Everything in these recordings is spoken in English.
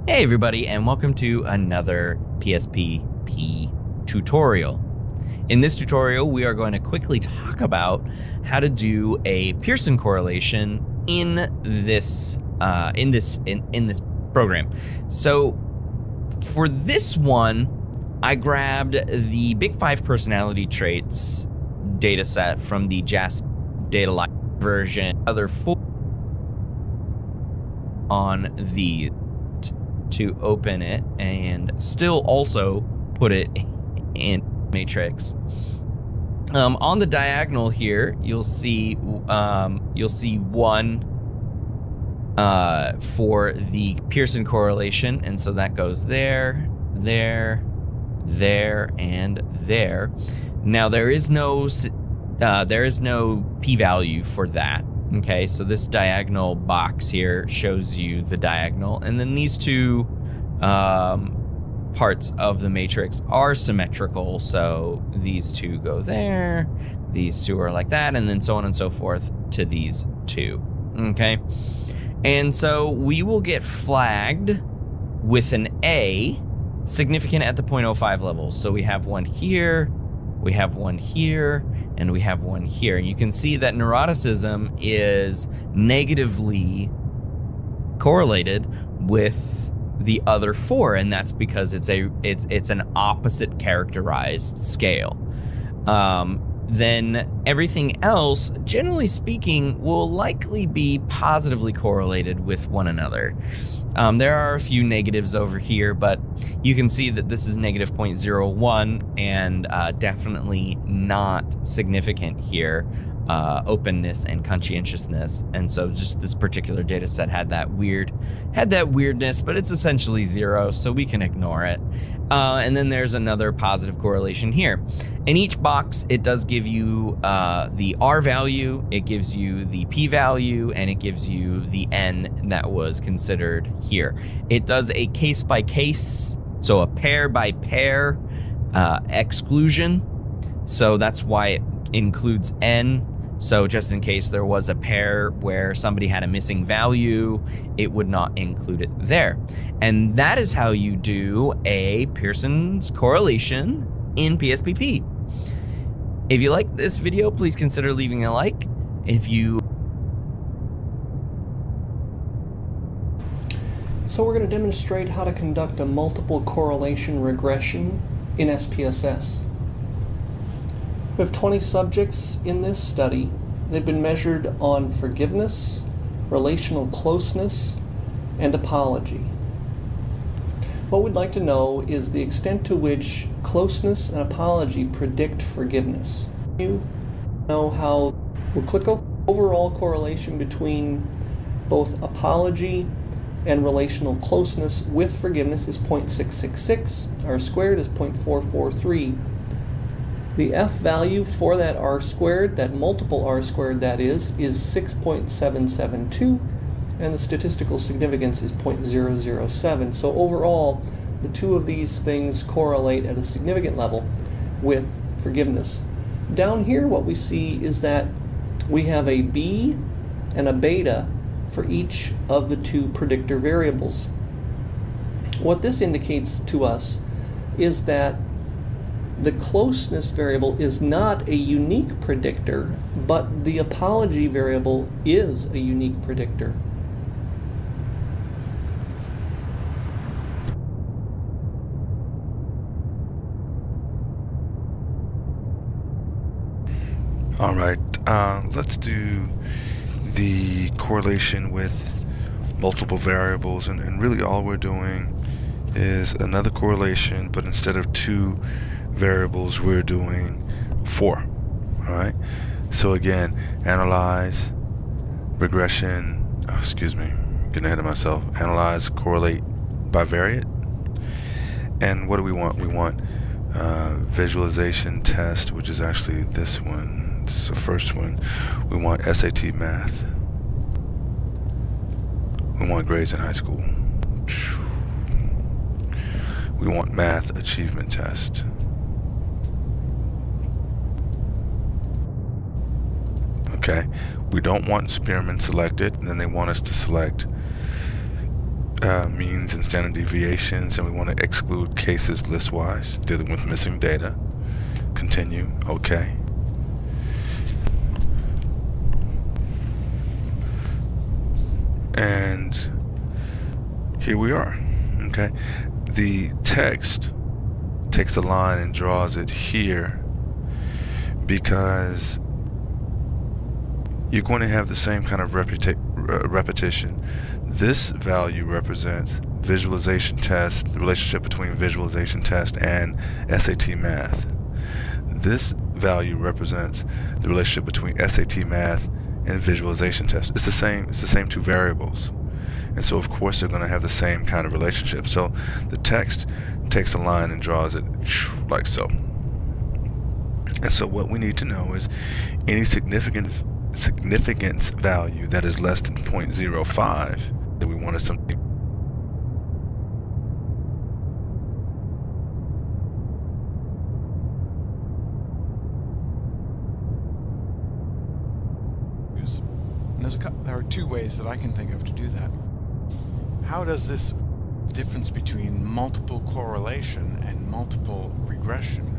Hey everybody, and welcome to another PSPP tutorial. In this tutorial, we are going to quickly talk about how to do a Pearson correlation in this program. So for this one, I grabbed the Big 5 personality traits data set from the JASP data library version, other 4 on these to open it and still also put it in matrix. On the diagonal here, you'll see one for the Pearson correlation, and so that goes there, there, there, and there. Now there is no p-value for that. Okay, so this diagonal box here shows you the diagonal, and then these two parts of the matrix are symmetrical, so these two go there, these two are like that, and then so on and so forth to these two. Okay, and so we will get flagged with an A significant at the 0.05 level. So we have one here, we have one here, and we have one here. You can see that neuroticism is negatively correlated with the other 4, and that's because it's an opposite characterized scale. Then everything else, generally speaking, will likely be positively correlated with one another. There are a few negatives over here, but you can see that this is negative 0.01 and definitely not significant here. Openness and conscientiousness, and so just this particular data set had that weirdness, but it's essentially 0, so we can ignore it. And then there's another positive correlation here. In each box, it does give you the R value, it gives you the P value, and it gives you the N that was considered here. It does a case by case, so a pair by pair exclusion, so that's why it includes N. So just in case there was a pair where somebody had a missing value, it would not include it there. And that is how you do a Pearson's correlation in PSPP. If you like this video, please consider leaving a like. So we're going to demonstrate how to conduct a multiple correlation regression in SPSS. We have 20 subjects in this study. They've been measured on forgiveness, relational closeness, and apology. What we'd like to know is the extent to which closeness and apology predict forgiveness. You know how we'll click overall correlation between both apology and relational closeness with forgiveness is 0.666. R squared is 0.443. The F value for that R squared, that multiple R squared that is 6.772, and the statistical significance is 0.007. So overall, the two of these things correlate at a significant level with forgiveness. Down here, what we see is that we have a B and a beta for each of the two predictor variables. What this indicates to us is that the closeness variable is not a unique predictor, but the apology variable is a unique predictor. All right, let's do the correlation with multiple variables, and really all we're doing is another correlation, but instead of 2 variables we're doing 4. All right, so again, analyze, regression, getting ahead of myself. Analyze, correlate, bivariate. And what do we want? We want visualization test, which is actually this one. It's the first one. We want SAT math. We want grades in high school. We want math achievement test. Okay, we don't want Spearman selected, and then they want us to select means and standard deviations, and we want to exclude cases list-wise, dealing with missing data. Continue. Okay. And here we are. Okay, the text takes a line and draws it here because you're going to have the same kind of repetition. This value represents visualization test, the relationship between visualization test and SAT math. This value represents the relationship between SAT math and visualization test. It's the same two variables. And so of course they're going to have the same kind of relationship. So the text takes a line and draws it like so. And so what we need to know is any significance value that is less than 0.05 that we want to something. And there are two ways that I can think of to do that. How does this difference between multiple correlation and multiple regression?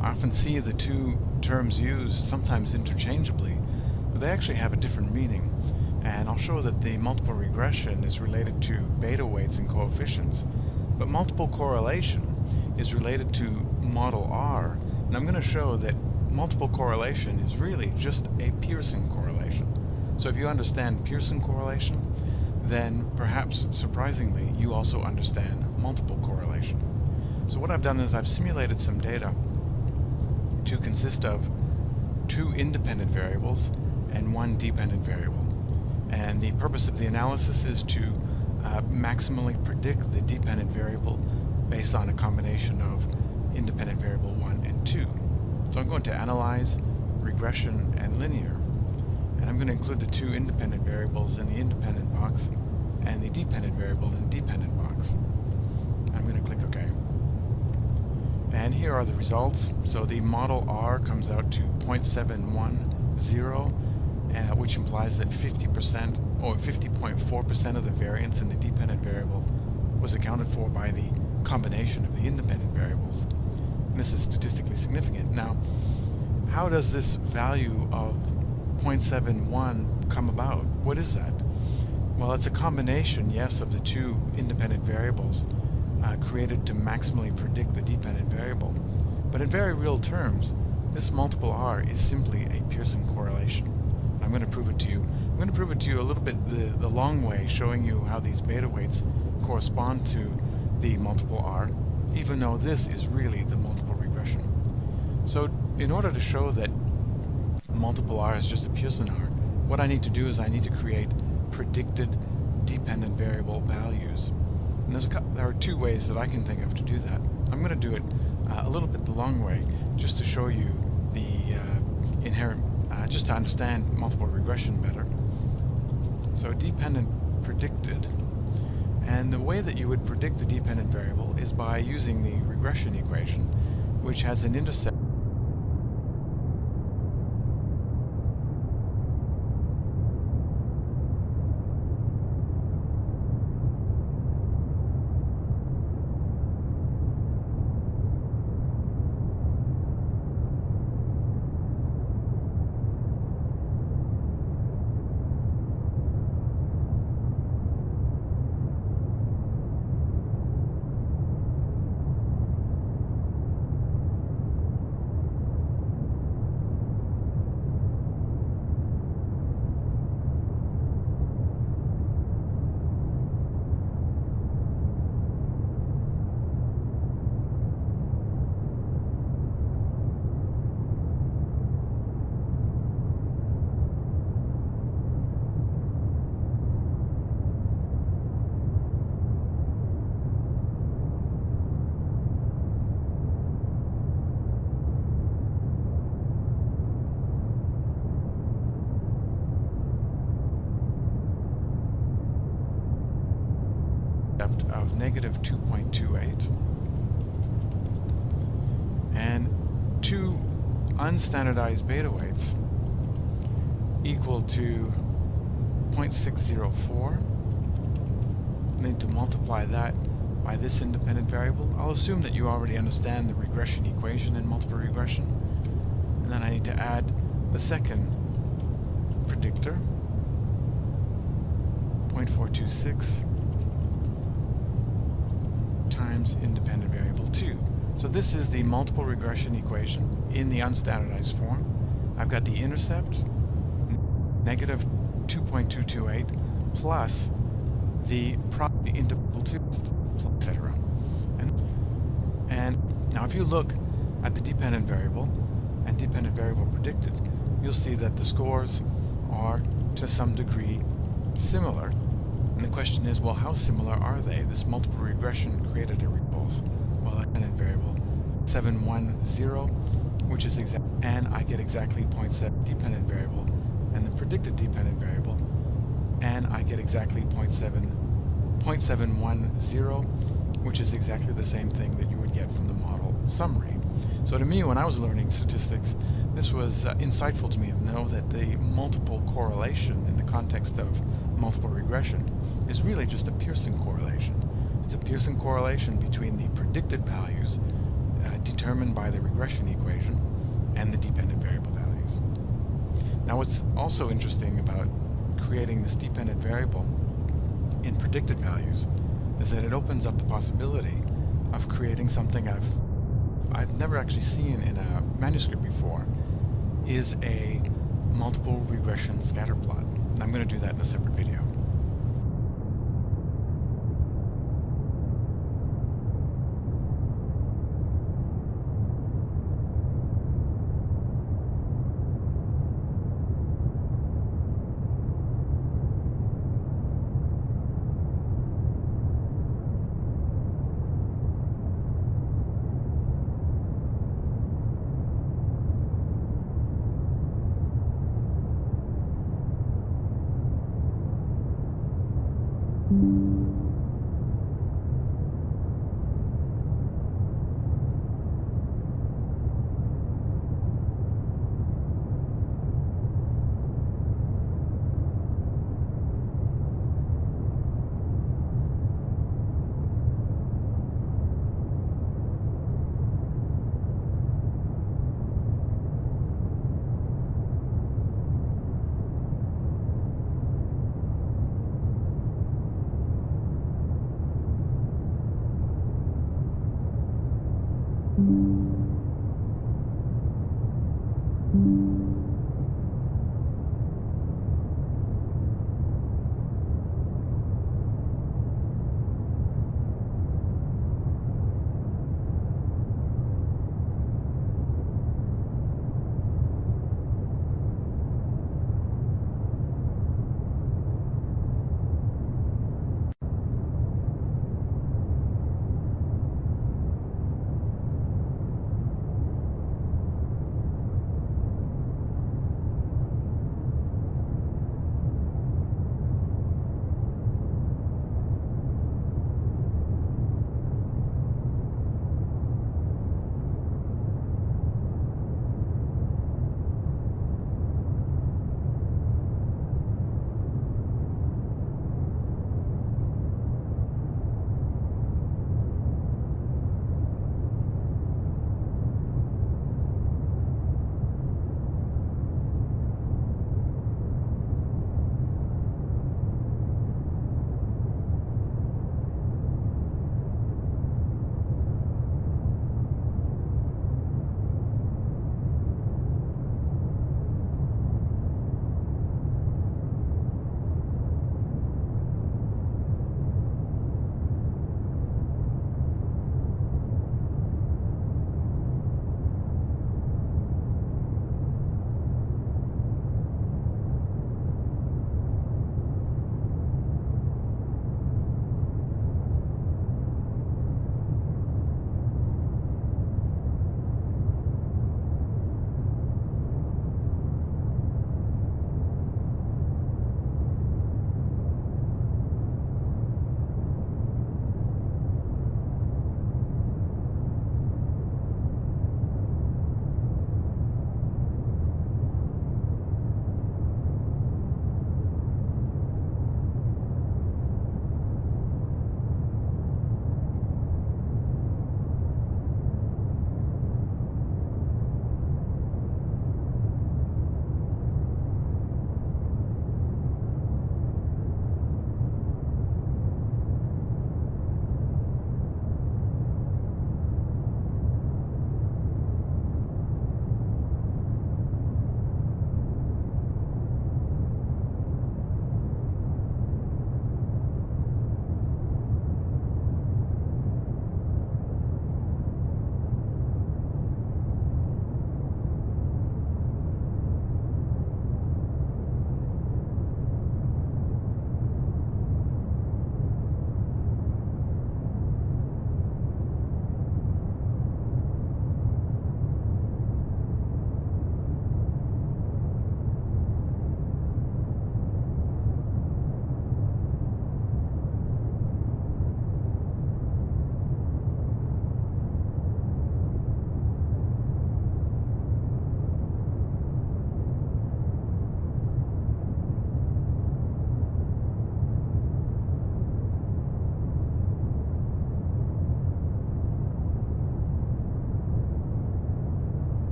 I often see the two terms used sometimes interchangeably, but they actually have a different meaning. And I'll show that the multiple regression is related to beta weights and coefficients, but multiple correlation is related to model R, and I'm going to show that multiple correlation is really just a Pearson correlation. So if you understand Pearson correlation, then perhaps surprisingly you also understand multiple correlation. So what I've done is I've simulated some data to consist of two independent variables and one dependent variable. And the purpose of the analysis is to maximally predict the dependent variable based on a combination of independent variable 1 and 2. So I'm going to analyze regression and linear, and I'm going to include the two independent variables in the independent box and the dependent variable in the dependent box. I'm going to click OK. And here are the results. So the model R comes out to 0.710, which implies that 50% or 50.4% of the variance in the dependent variable was accounted for by the combination of the independent variables. And this is statistically significant. Now, how does this value of 0.71 come about? What is that? Well, it's a combination, yes, of the two independent variables created to maximally predict the dependent variable. But in very real terms, this multiple R is simply a Pearson correlation. I'm going to prove it to you. I'm going to prove it to you a little bit the long way, showing you how these beta weights correspond to the multiple R, even though this is really the multiple regression. So in order to show that multiple R is just a Pearson R, what I need to do is I need to create predicted dependent variable values. And there are two ways that I can think of to do that. I'm going to do it a little bit the long way, just to show you the inherent, just to understand multiple regression better. So dependent predicted. And the way that you would predict the dependent variable is by using the regression equation, which has an intercept. of negative 2.28 and two unstandardized beta weights equal to 0.604. I need to multiply that by this independent variable. I'll assume that you already understand the regression equation in multiple regression. And then I need to add the second predictor, 0.426 times independent variable 2. So this is the multiple regression equation in the unstandardized form. I've got the intercept, negative 2.228, plus the interval 2, etc. And now if you look at the dependent variable and dependent variable predicted, you'll see that the scores are to some degree similar. And the question is, well, how similar are they? This multiple regression created a repulse. Well, a dependent variable 710, which is exact, and I get exactly 0.7 dependent variable, and the predicted dependent variable, and I get exactly 0.710, which is exactly the same thing that you would get from the model summary. So to me, when I was learning statistics, this was insightful to me to know that the multiple correlation in the context of multiple regression is really just a Pearson correlation. It's a Pearson correlation between the predicted values determined by the regression equation and the dependent variable values. Now what's also interesting about creating this dependent variable in predicted values is that it opens up the possibility of creating something I've never actually seen in a manuscript before, is a multiple regression scatter plot. And I'm going to do that in a separate video.